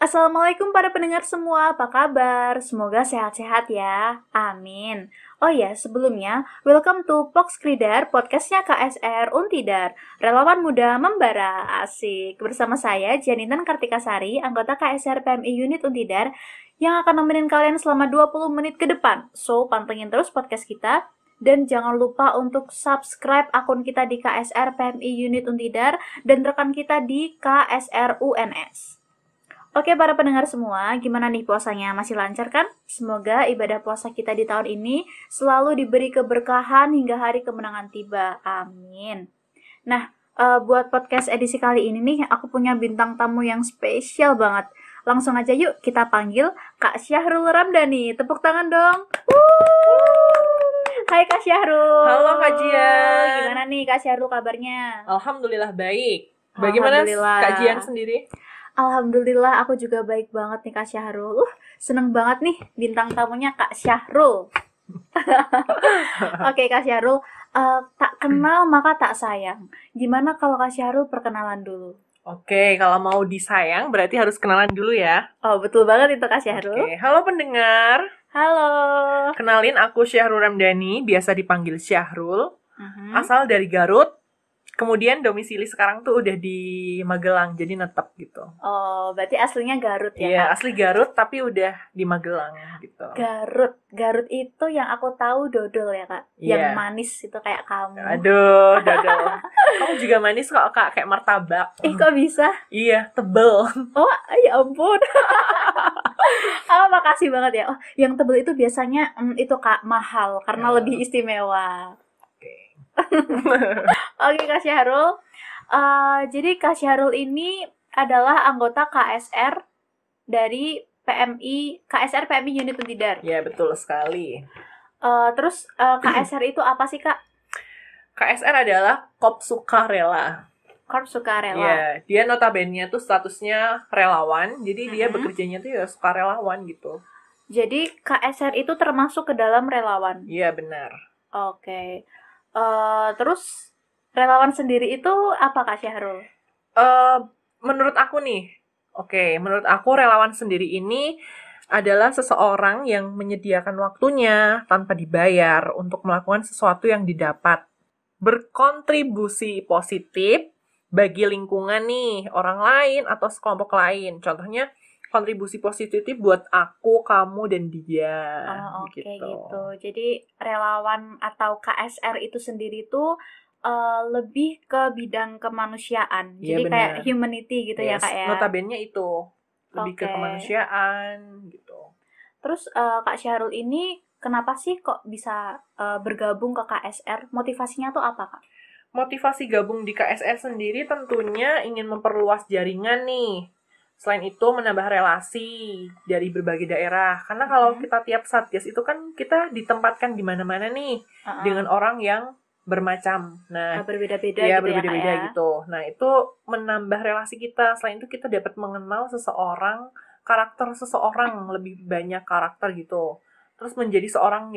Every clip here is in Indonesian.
Assalamualaikum para pendengar semua, apa kabar? Semoga sehat-sehat ya. Amin. Oh ya, sebelumnya, welcome to Pox Kridar, podcastnya KSR Untidar, relawan muda membara, asik. Bersama saya, Janinten Kartikasari, anggota KSR PMI Unit Untidar, yang akan nemenin kalian selama 20 menit ke depan. So, pantengin terus podcast kita, dan jangan lupa untuk subscribe akun kita di KSR PMI Unit Untidar, dan rekan kita di KSR UNS. Oke para pendengar semua, gimana nih puasanya? Masih lancar kan? Semoga ibadah puasa kita di tahun ini selalu diberi keberkahan hingga hari kemenangan tiba. Amin. Nah, buat podcast edisi kali ini nih, aku punya bintang tamu yang spesial banget. Langsung aja yuk kita panggil Kak Syahrul Ramdhani. Tepuk tangan dong. Hai Kak Syahrul. Halo Kak Jian. Gimana nih Kak Syahrul kabarnya? Alhamdulillah baik. Bagaimana Kak Jian sendiri? Alhamdulillah aku juga baik banget nih Kak Syahrul. Seneng banget nih bintang tamunya Kak Syahrul. Oke Kak Syahrul, tak kenal maka tak sayang. Gimana kalau Kak Syahrul perkenalan dulu? Oke, kalau mau disayang berarti harus kenalan dulu ya. Oh betul banget itu Kak Syahrul. Oke, halo pendengar. Halo. Kenalin aku Syahrul Ramdhani, biasa dipanggil Syahrul. Asal dari Garut. Kemudian domisili sekarang tuh udah di Magelang, jadi netep gitu. Oh, berarti aslinya Garut ya, Iya, Kak? asli Garut tapi udah di Magelang gitu. Garut itu yang aku tahu dodol ya, Kak? Iya. Yang manis itu kayak kamu. Aduh, dodol. Kamu juga manis kok, Kak, kayak martabak. Ih, kok bisa? Iya, tebel. Oh, ya ampun. Makasih banget ya. Oh, yang tebel itu biasanya itu Kak mahal karena lebih istimewa. Oke Kak Syahrul. Jadi Kak Syahrul ini adalah anggota KSR dari KSR PMI Unit Untidar. Ya, betul sekali. Terus KSR itu apa sih Kak? KSR adalah Korps Sukarela. Korps Sukarela. Iya, dia notabene tuh statusnya relawan, jadi dia bekerjanya tuh ya sukarelawan gitu. Jadi KSR itu termasuk ke dalam relawan? Iya, benar. Oke. Terus relawan sendiri itu apa Kak Syahrul? Menurut aku nih, menurut aku relawan sendiri ini adalah seseorang yang menyediakan waktunya tanpa dibayar untuk melakukan sesuatu yang didapat. Berkontribusi positif bagi lingkungan nih, orang lain atau sekelompok lain. Contohnya kontribusi positif buat aku, kamu, dan dia. Oke gitu. Jadi relawan atau KSR itu sendiri tuh lebih ke bidang kemanusiaan. Iya, Jadi benar. kayak humanity gitu ya Kak ya. Notabene itu lebih ke kemanusiaan gitu. Terus Kak Syahrul ini kenapa sih kok bisa bergabung ke KSR? Motivasinya tuh apa Kak? Motivasi gabung di KSR sendiri tentunya ingin memperluas jaringan nih. Selain itu menambah relasi dari berbagai daerah. Karena kalau kita tiap satgas itu kan kita ditempatkan di mana-mana nih dengan orang yang bermacam. Nah, berbeda-beda ya, gitu berbeda-beda ya, Kak, ya? gitu. Nah, itu menambah relasi kita. Selain itu kita dapat mengenal seseorang, karakter seseorang, lebih banyak karakter gitu. Terus menjadi seorang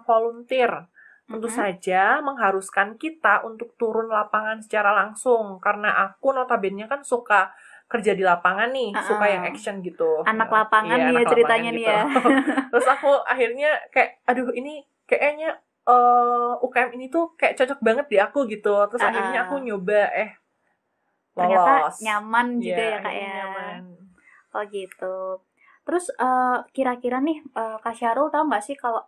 volunteer. Tentu saja mengharuskan kita untuk turun lapangan secara langsung. Karena aku notabene kan suka kerja di lapangan nih, suka yang action gitu. Anak lapangan nih ya ceritanya nih ya. Terus aku akhirnya kayak, aduh ini kayaknya UKM ini tuh kayak cocok banget di aku gitu. Terus akhirnya aku nyoba lolos. Ternyata nyaman juga ya Kak ya. Nyaman. Oh gitu. Terus kira-kira nih Kak Syahrul tahu nggak sih kalau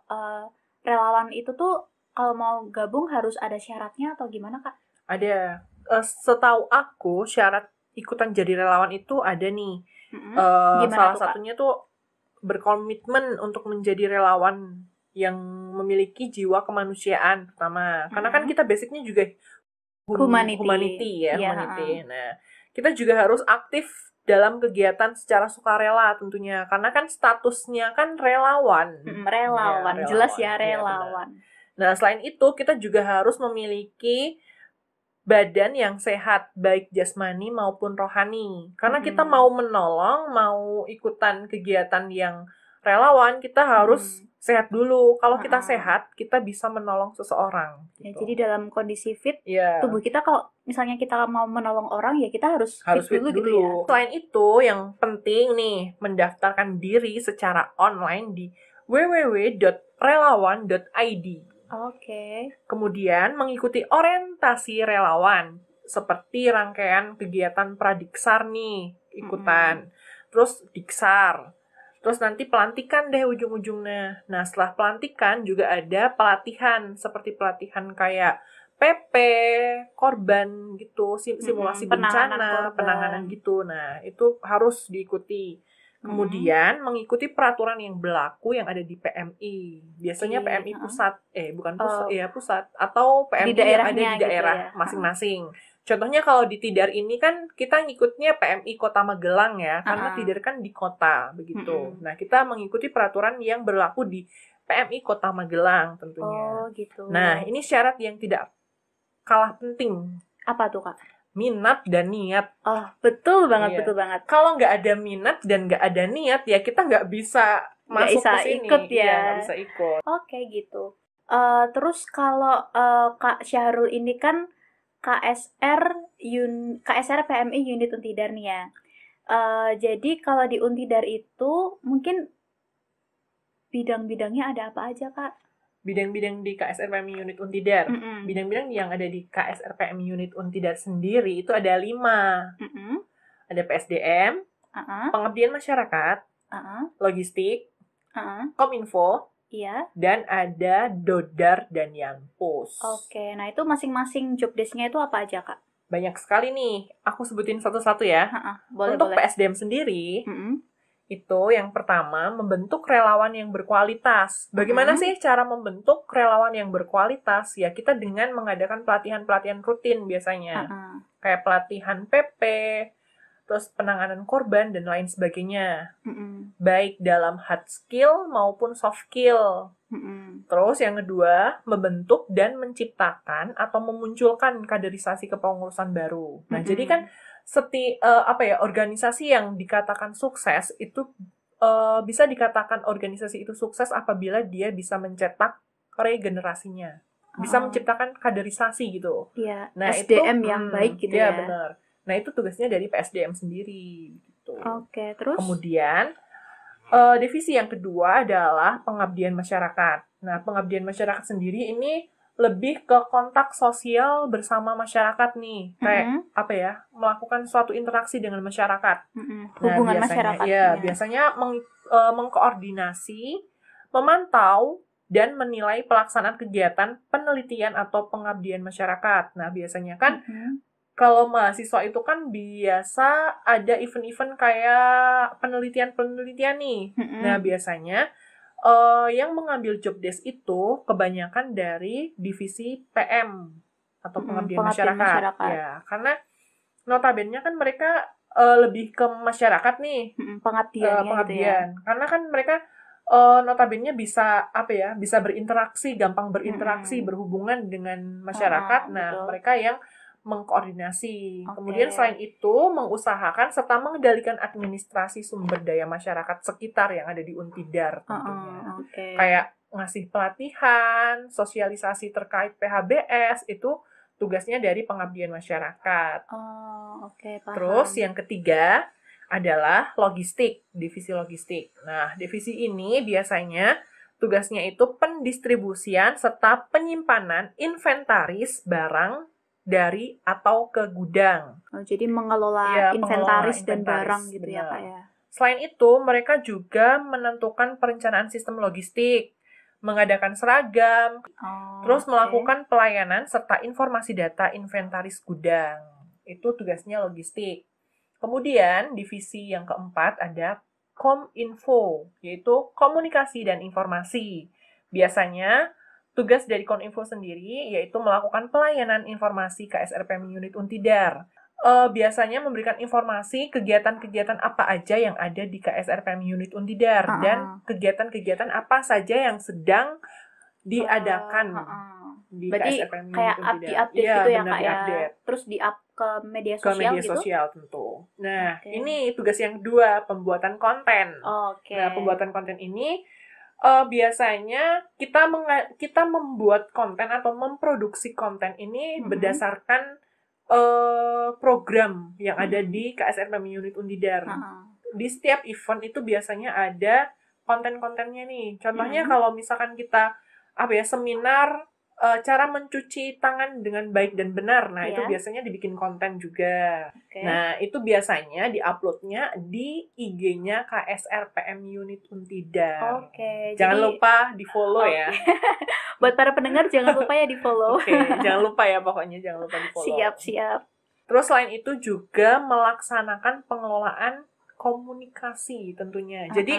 relawan itu tuh kalau mau gabung harus ada syaratnya atau gimana Kak? Ada. Setahu aku syarat ikutan jadi relawan itu ada nih. Salah satunya tuh berkomitmen untuk menjadi relawan yang memiliki jiwa kemanusiaan pertama. Karena kan kita basicnya juga humanity ya, humanity. Nah, kita juga harus aktif dalam kegiatan secara sukarela tentunya. Karena kan statusnya kan relawan. Relawan, jelas ya relawan. Nah, selain itu kita juga harus memiliki badan yang sehat, baik jasmani maupun rohani. Karena kita mau menolong, mau ikutan kegiatan yang relawan, kita harus sehat dulu. Kalau kita sehat, kita bisa menolong seseorang. Gitu. Ya, jadi dalam kondisi fit, yeah. tubuh kita kalau misalnya kita mau menolong orang, ya kita harus fit dulu gitu ya. Selain itu, yang penting nih, mendaftarkan diri secara online di www.relawan.id. Kemudian mengikuti orientasi relawan, seperti rangkaian kegiatan pradiksar nih, ikutan. Terus diksar. Terus nanti pelantikan deh ujung-ujungnya. Nah, setelah pelantikan juga ada pelatihan, seperti pelatihan kayak PP, korban gitu, simulasi bencana, penanganan gitu. Nah, itu harus diikuti. Kemudian mengikuti peraturan yang berlaku yang ada di PMI. Biasanya PMI pusat, pusat, atau PMI yang ada di daerah gitu ya? Masing-masing. Contohnya kalau di Tidar ini kan kita ngikutnya PMI Kota Magelang ya, karena Tidar kan di kota begitu. Nah, kita mengikuti peraturan yang berlaku di PMI Kota Magelang tentunya. Gitu. Nah, ini syarat yang tidak kalah penting. Apa tuh, Kak? Minat dan niat. Oh, betul banget, betul banget. Kalau nggak ada minat dan nggak ada niat, ya kita nggak bisa masuk ke sini. Ikut ya. Iya, nggak bisa ikut. Oke, gitu. Terus kalau Kak Syahrul ini kan KSR PMI unit Untidar nih ya. Jadi kalau di Untidar itu mungkin bidang-bidangnya ada apa aja, Kak? Bidang-bidang di KSR PMI unit Untidar. Bidang-bidang yang ada di KSR PMI unit Untidar sendiri itu ada 5. Ada PSDM, pengabdian masyarakat, logistik, kominfo, dan ada Dodar dan Yanpus. Oke, nah itu masing-masing job desk-nya itu apa aja, Kak? Banyak sekali nih. Aku sebutin satu-satu ya. Boleh. Untuk PSDM sendiri, itu yang pertama, membentuk relawan yang berkualitas. Bagaimana sih cara membentuk relawan yang berkualitas? Ya, kita dengan mengadakan pelatihan-pelatihan rutin biasanya. Kayak pelatihan PP, terus penanganan korban, dan lain sebagainya. Baik dalam hard skill maupun soft skill. Terus yang kedua, membentuk dan menciptakan atau memunculkan kaderisasi kepengurusan baru. Nah, jadi kan organisasi yang dikatakan sukses itu bisa dikatakan organisasi itu sukses apabila dia bisa mencetak regenerasinya. Bisa menciptakan kaderisasi gitu. Iya, nah, SDM itu, yang baik gitu ya. Iya, benar. Nah, itu tugasnya dari PSDM sendiri gitu. Oke, terus? Kemudian divisi yang kedua adalah pengabdian masyarakat. Nah, pengabdian masyarakat sendiri ini lebih ke kontak sosial bersama masyarakat nih. Kayak melakukan suatu interaksi dengan masyarakat. Hubungan masyarakat. Ya, biasanya mengkoordinasi, memantau, dan menilai pelaksanaan kegiatan penelitian atau pengabdian masyarakat. Nah, biasanya kan kalau mahasiswa itu kan biasa ada event-event kayak penelitian-penelitian nih. Nah, biasanya yang mengambil job desk itu kebanyakan dari divisi PM atau pengabdian masyarakat. Ya, karena notabene kan mereka lebih ke masyarakat nih. Pengabdian. Gitu ya. Karena kan mereka notabene bisa bisa berinteraksi, gampang berinteraksi, berhubungan dengan masyarakat. Nah, betul. Mereka yang mengkoordinasi. Kemudian selain itu mengusahakan serta mengendalikan administrasi sumber daya masyarakat sekitar yang ada di Untidar tentunya. Kayak ngasih pelatihan, sosialisasi terkait PHBS itu tugasnya dari pengabdian masyarakat. Paham. Terus yang ketiga adalah logistik, divisi logistik. Nah, divisi ini biasanya tugasnya itu pendistribusian serta penyimpanan inventaris barang dari atau ke gudang. Jadi mengelola inventaris dan barang gitu ya, Pak ya. Selain itu, mereka juga menentukan perencanaan sistem logistik, mengadakan seragam, terus melakukan pelayanan serta informasi data inventaris gudang. Itu tugasnya logistik. Kemudian, divisi yang keempat ada Kominfo, yaitu komunikasi dan informasi. Biasanya tugas dari Kominfo sendiri yaitu melakukan pelayanan informasi KSR PMI unit Untidar. Biasanya memberikan informasi kegiatan-kegiatan apa aja yang ada di KSR PMI unit Untidar dan kegiatan-kegiatan apa saja yang sedang diadakan di berarti KSR PMI kayak Unit update Iya, gitu ya benar, Kak ya. diupdate. Terus di-up ke media Ke sosial media gitu? sosial tentu. Nah, Oke. ini tugas yang kedua, pembuatan konten. Oke. Nah, pembuatan konten ini biasanya kita membuat konten atau memproduksi konten ini berdasarkan program yang ada di KSR PMI Unit Untidar. Di setiap event itu biasanya ada konten-kontennya nih. Contohnya kalau misalkan kita seminar cara mencuci tangan dengan baik dan benar. Nah, itu biasanya dibikin konten juga. Nah, itu biasanya diuploadnya di IG-nya KSR PMI Unit Untidar. Jangan lupa di-follow ya. Buat para pendengar jangan lupa ya di-follow. Oke, jangan lupa ya pokoknya, jangan lupa di-follow. Siap. Terus selain itu juga melaksanakan pengelolaan komunikasi tentunya. Jadi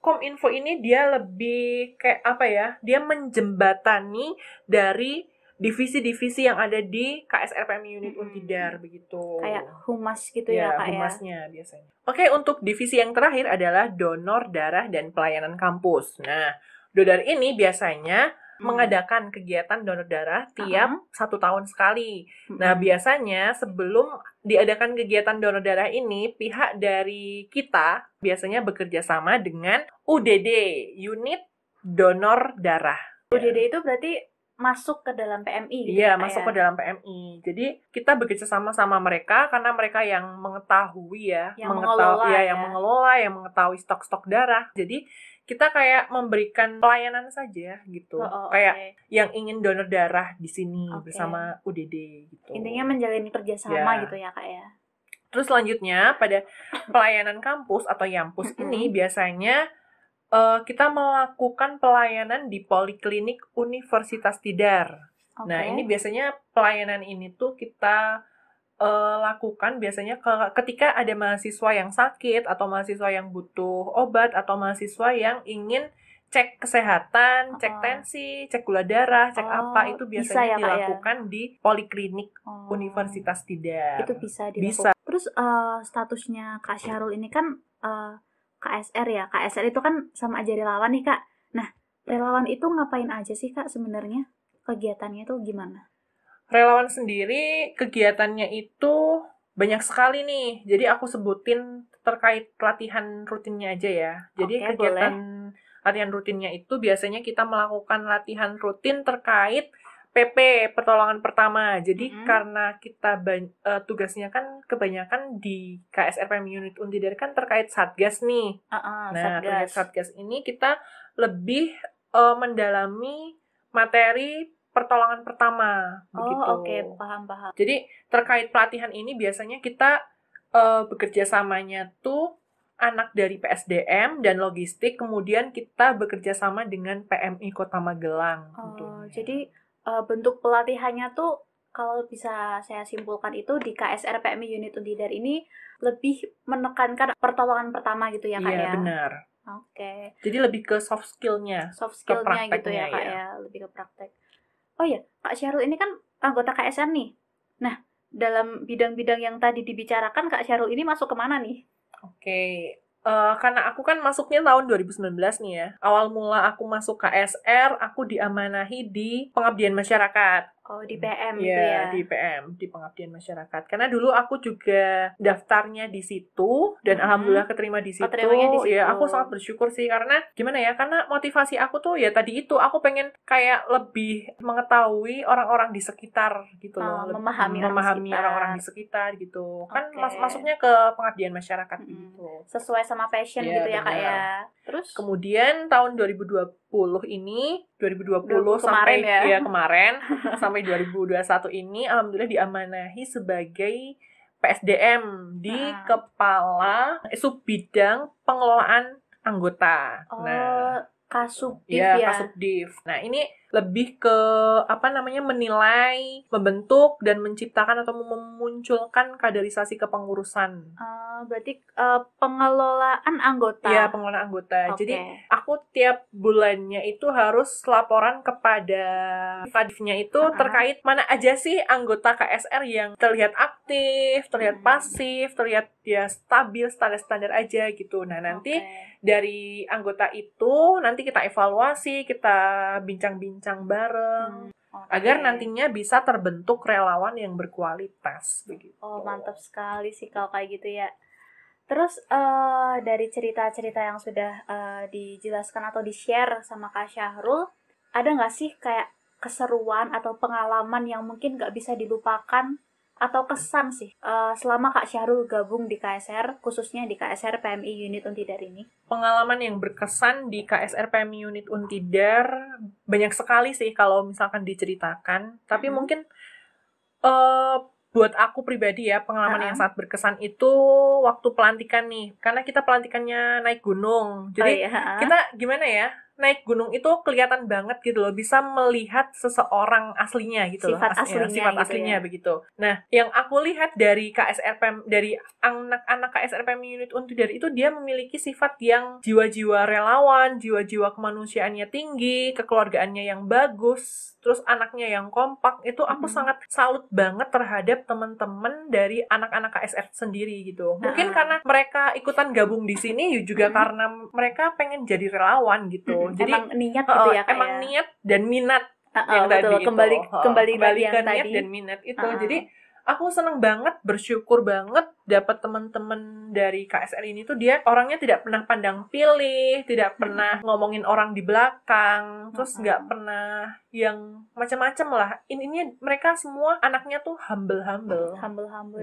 Kominfo ini dia lebih kayak dia menjembatani dari divisi-divisi yang ada di KSR PMI Unit Untidar begitu. Kayak humas gitu ya Kak ya. Humasnya biasanya. Oke, untuk divisi yang terakhir adalah donor darah dan pelayanan kampus. Nah, donor ini biasanya mengadakan kegiatan donor darah tiap 1 tahun sekali. Nah, biasanya sebelum diadakan kegiatan donor darah ini, pihak dari kita biasanya bekerja sama dengan UDD, Unit Donor Darah. UDD itu berarti masuk ke dalam PMI gitu ya? Iya, masuk ke dalam PMI. Jadi, kita bekerja sama mereka karena mereka yang mengetahui yang mengelola, yang mengetahui stok-stok darah. Jadi, kita kayak memberikan pelayanan saja gitu. Kayak yang ingin donor darah di sini bersama UDD gitu. Intinya menjalin kerjasama gitu ya Kak ya. Terus selanjutnya pada pelayanan kampus atau Yampus ini biasanya kita melakukan pelayanan di Poliklinik Universitas Tidar. Nah, ini biasanya pelayanan ini tuh kita lakukan biasanya ketika ada mahasiswa yang sakit atau mahasiswa yang butuh obat atau mahasiswa yang ingin cek kesehatan, cek tensi, cek gula darah, cek apa, itu biasanya dilakukan di Poliklinik Universitas Tidar. Itu bisa dilakukan. Terus statusnya Kak Syahrul ini kan KSR ya. KSR itu kan sama aja relawan nih Kak. Nah, relawan itu ngapain aja sih Kak sebenarnya? Kegiatannya itu gimana? Relawan sendiri kegiatannya itu banyak sekali nih. Jadi aku sebutin terkait latihan rutinnya aja ya. Jadi kegiatan latihan rutinnya itu biasanya kita melakukan latihan rutin terkait PP, pertolongan pertama. Jadi karena kita tugasnya kan kebanyakan di KSR PMI Unit Untidar kan terkait Satgas nih. Terkait Satgas ini kita lebih mendalami materi pertolongan pertama begitu. Paham. Jadi terkait pelatihan ini biasanya kita bekerja samanya tuh anak dari PSDM dan logistik, kemudian kita bekerja sama dengan PMI Kota Magelang. Jadi bentuk pelatihannya tuh kalau bisa saya simpulkan itu di KSR PMI Unit Untidar ini lebih menekankan pertolongan pertama gitu ya Kak ya? Iya, benar. Jadi lebih ke soft skill-nya. Gitu ya Kak ya, lebih ke praktek. Oh ya, Kak Syahrul ini kan anggota KSR nih. Nah, dalam bidang-bidang yang tadi dibicarakan, Kak Syahrul ini masuk kemana nih? Karena aku kan masuknya tahun 2019 nih ya. Awal mula aku masuk KSR, aku diamanahi di pengabdian masyarakat. Di PM gitu ya? Di PM, di pengabdian masyarakat. Karena dulu aku juga daftarnya di situ, dan alhamdulillah keterima di situ. Ya, aku sangat bersyukur sih, karena gimana ya, karena motivasi aku tuh ya tadi itu, aku pengen kayak lebih mengetahui orang-orang di sekitar gitu loh. Memahami orang-orang di sekitar gitu. Kan masuknya ke pengabdian masyarakat gitu. Sesuai sama passion gitu ya Kak ya. Terus? Kemudian tahun 2020 sampai kemarin sampai 2021 ini alhamdulillah diamanahi sebagai PSDM di Kepala Subbidang Pengelolaan Anggota. Kasubdiv Kasubdiv. Nah, ini lebih ke menilai, membentuk dan menciptakan atau memunculkan kaderisasi kepengurusan. Berarti pengelolaan anggota. Iya, pengelolaan anggota. Jadi aku tiap bulannya itu harus laporan kepada Kadifnya itu terkait mana aja sih anggota KSR yang terlihat aktif, terlihat pasif, terlihat ya stabil, standar-standar aja gitu. Nah, nanti dari anggota itu nanti kita evaluasi, kita bincang-bincang bareng. Agar nantinya bisa terbentuk relawan yang berkualitas begitu. Oh, mantap sekali sih kalau kayak gitu ya. Terus dari cerita-cerita yang sudah dijelaskan atau di-share sama Kak Syahrul, ada nggak sih kayak keseruan atau pengalaman yang mungkin nggak bisa dilupakan atau kesan sih selama Kak Syahrul gabung di KSR, khususnya di KSR PMI Unit Untidar ini? Pengalaman yang berkesan di KSR PMI Unit Untidar banyak sekali sih kalau misalkan diceritakan. Tapi mungkin buat aku pribadi ya, pengalaman yang sangat berkesan itu waktu pelantikan nih. Karena kita pelantikannya naik gunung. Jadi kita gimana ya, naik gunung itu kelihatan banget gitu loh, bisa melihat seseorang aslinya gitu loh. Sifat aslinya begitu. Nah, yang aku lihat dari KSRPM, dari anak-anak KSRPM Unit Untidar itu, dia memiliki sifat yang jiwa-jiwa relawan, jiwa-jiwa kemanusiaannya tinggi, kekeluargaannya yang bagus, terus anaknya yang kompak. Itu aku sangat salut banget terhadap teman-teman dari anak-anak KSR sendiri gitu. Mungkin karena mereka ikutan gabung di sini juga karena mereka pengen jadi relawan gitu. Jadi emang niat gitu ya, Kak, emang niat dan minat yang betul. tadi Kembali ke yang niat tadi. dan minat itu. Jadi aku seneng banget, bersyukur banget dapat teman-teman dari KSR ini tuh, dia orangnya tidak pernah pandang pilih, tidak pernah ngomongin orang di belakang, terus nggak pernah yang macam-macam lah. Ini mereka semua anaknya tuh humble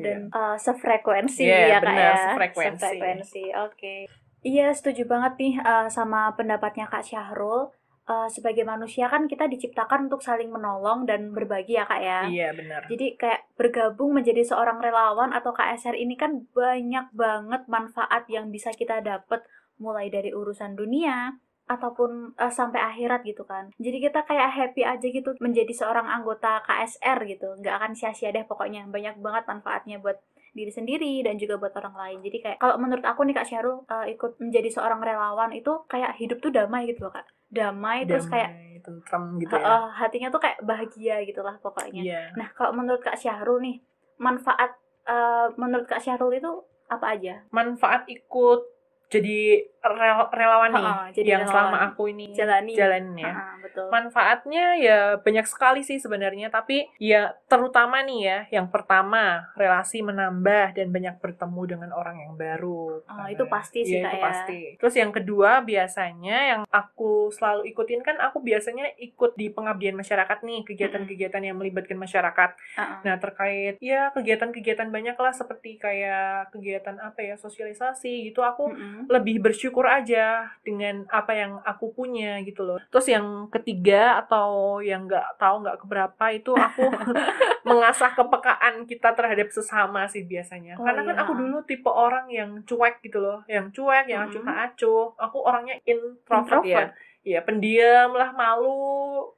dan sefrekuensi ya, Kak bener, ya. sefrekuensi. Oke. Iya, setuju banget nih sama pendapatnya Kak Syahrul. Sebagai manusia kan kita diciptakan untuk saling menolong dan berbagi ya, Kak ya. Iya, benar. Jadi kayak bergabung menjadi seorang relawan atau KSR ini kan banyak banget manfaat yang bisa kita dapat, mulai dari urusan dunia ataupun sampai akhirat gitu kan. Jadi kita kayak happy aja gitu menjadi seorang anggota KSR gitu. Nggak akan sia-sia deh pokoknya. Banyak banget manfaatnya buat diri sendiri dan juga buat orang lain. Jadi kayak kalau menurut aku nih Kak Syahrul, ikut menjadi seorang relawan itu kayak hidup tuh damai gitu loh, Kak. Damai terus kayak tentrem gitu ya. Hatinya tuh kayak bahagia gitulah pokoknya. Yeah. Nah, kalau menurut Kak Syahrul nih, manfaat menurut Kak Syahrul itu apa aja? Manfaat ikut jadi relawan nih, yang relawan. Selama aku ini jalanin ya. Betul. Manfaatnya ya banyak sekali sih sebenarnya, tapi ya terutama nih ya, yang pertama, relasi menambah dan banyak bertemu dengan orang yang baru. Itu pasti sih, Kak, itu pasti. Terus yang kedua, biasanya yang aku selalu ikutin kan, aku biasanya ikut di pengabdian masyarakat nih, kegiatan-kegiatan yang melibatkan masyarakat. Nah, terkait ya kegiatan-kegiatan banyak lah, seperti kayak kegiatan sosialisasi gitu, aku lebih bersyukur aja dengan apa yang aku punya gitu loh. Terus yang ketiga atau yang nggak keberapa itu, aku mengasah kepekaan kita terhadap sesama sih biasanya. Karena kan aku dulu tipe orang yang cuek gitu loh, yang acuh tak acuh. Aku orangnya introvert ya. Ya, pendiam lah, malu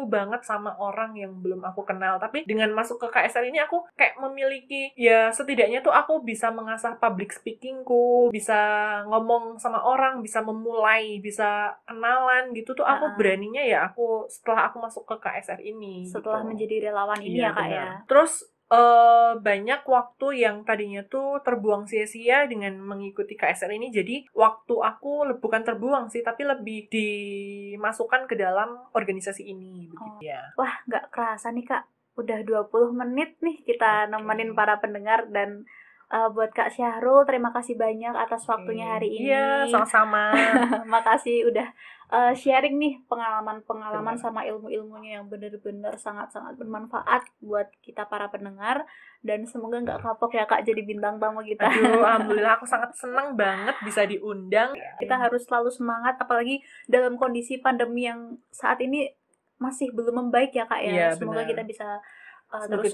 banget sama orang yang belum aku kenal. Tapi dengan masuk ke KSR ini, aku kayak memiliki, ya setidaknya tuh aku bisa mengasah public speakingku, bisa ngomong sama orang, bisa memulai, bisa kenalan gitu tuh. Aku beraninya ya setelah aku masuk ke KSR ini. Setelah menjadi relawan ini ya, Kak, ya. Terus banyak waktu yang tadinya tuh terbuang sia-sia dengan mengikuti KSR ini. Jadi waktu aku bukan terbuang sih, tapi lebih dimasukkan ke dalam organisasi ini begitu ya. Wah, nggak kerasa nih, Kak. Udah 20 menit nih kita nemenin para pendengar. Dan buat Kak Syahrul, terima kasih banyak atas waktunya hari ini. Iya, sama-sama. Makasih udah sharing nih pengalaman sama ilmu-ilmunya yang benar-benar sangat-sangat bermanfaat buat kita para pendengar. Dan semoga nggak kapok ya, Kak, jadi bintang tamu kita. Aduh, alhamdulillah, aku sangat senang banget bisa diundang. Kita harus selalu semangat, apalagi dalam kondisi pandemi yang saat ini masih belum membaik ya, Kak ya. Iya, semoga kita bisa terus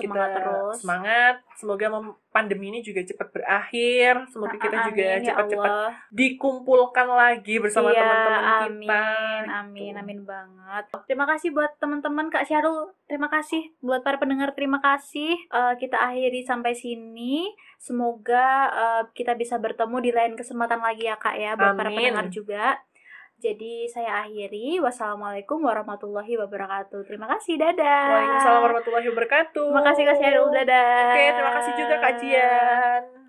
semangat. Semoga pandemi ini juga cepat berakhir. Semoga kita juga cepat-cepat dikumpulkan lagi bersama teman-teman kita. Amin banget. Terima kasih buat teman-teman Kak Syahrul. Terima kasih buat para pendengar. Terima kasih. Kita akhiri sampai sini. Semoga kita bisa bertemu di lain kesempatan lagi ya, Kak ya. Buat para pendengar juga. Jadi saya akhiri. Wassalamualaikum warahmatullahi wabarakatuh. Terima kasih, dadah. Waalaikumsalam warahmatullahi wabarakatuh. Terima kasih Kak Syahrul, dadah. Oke, terima kasih juga Kak Jian.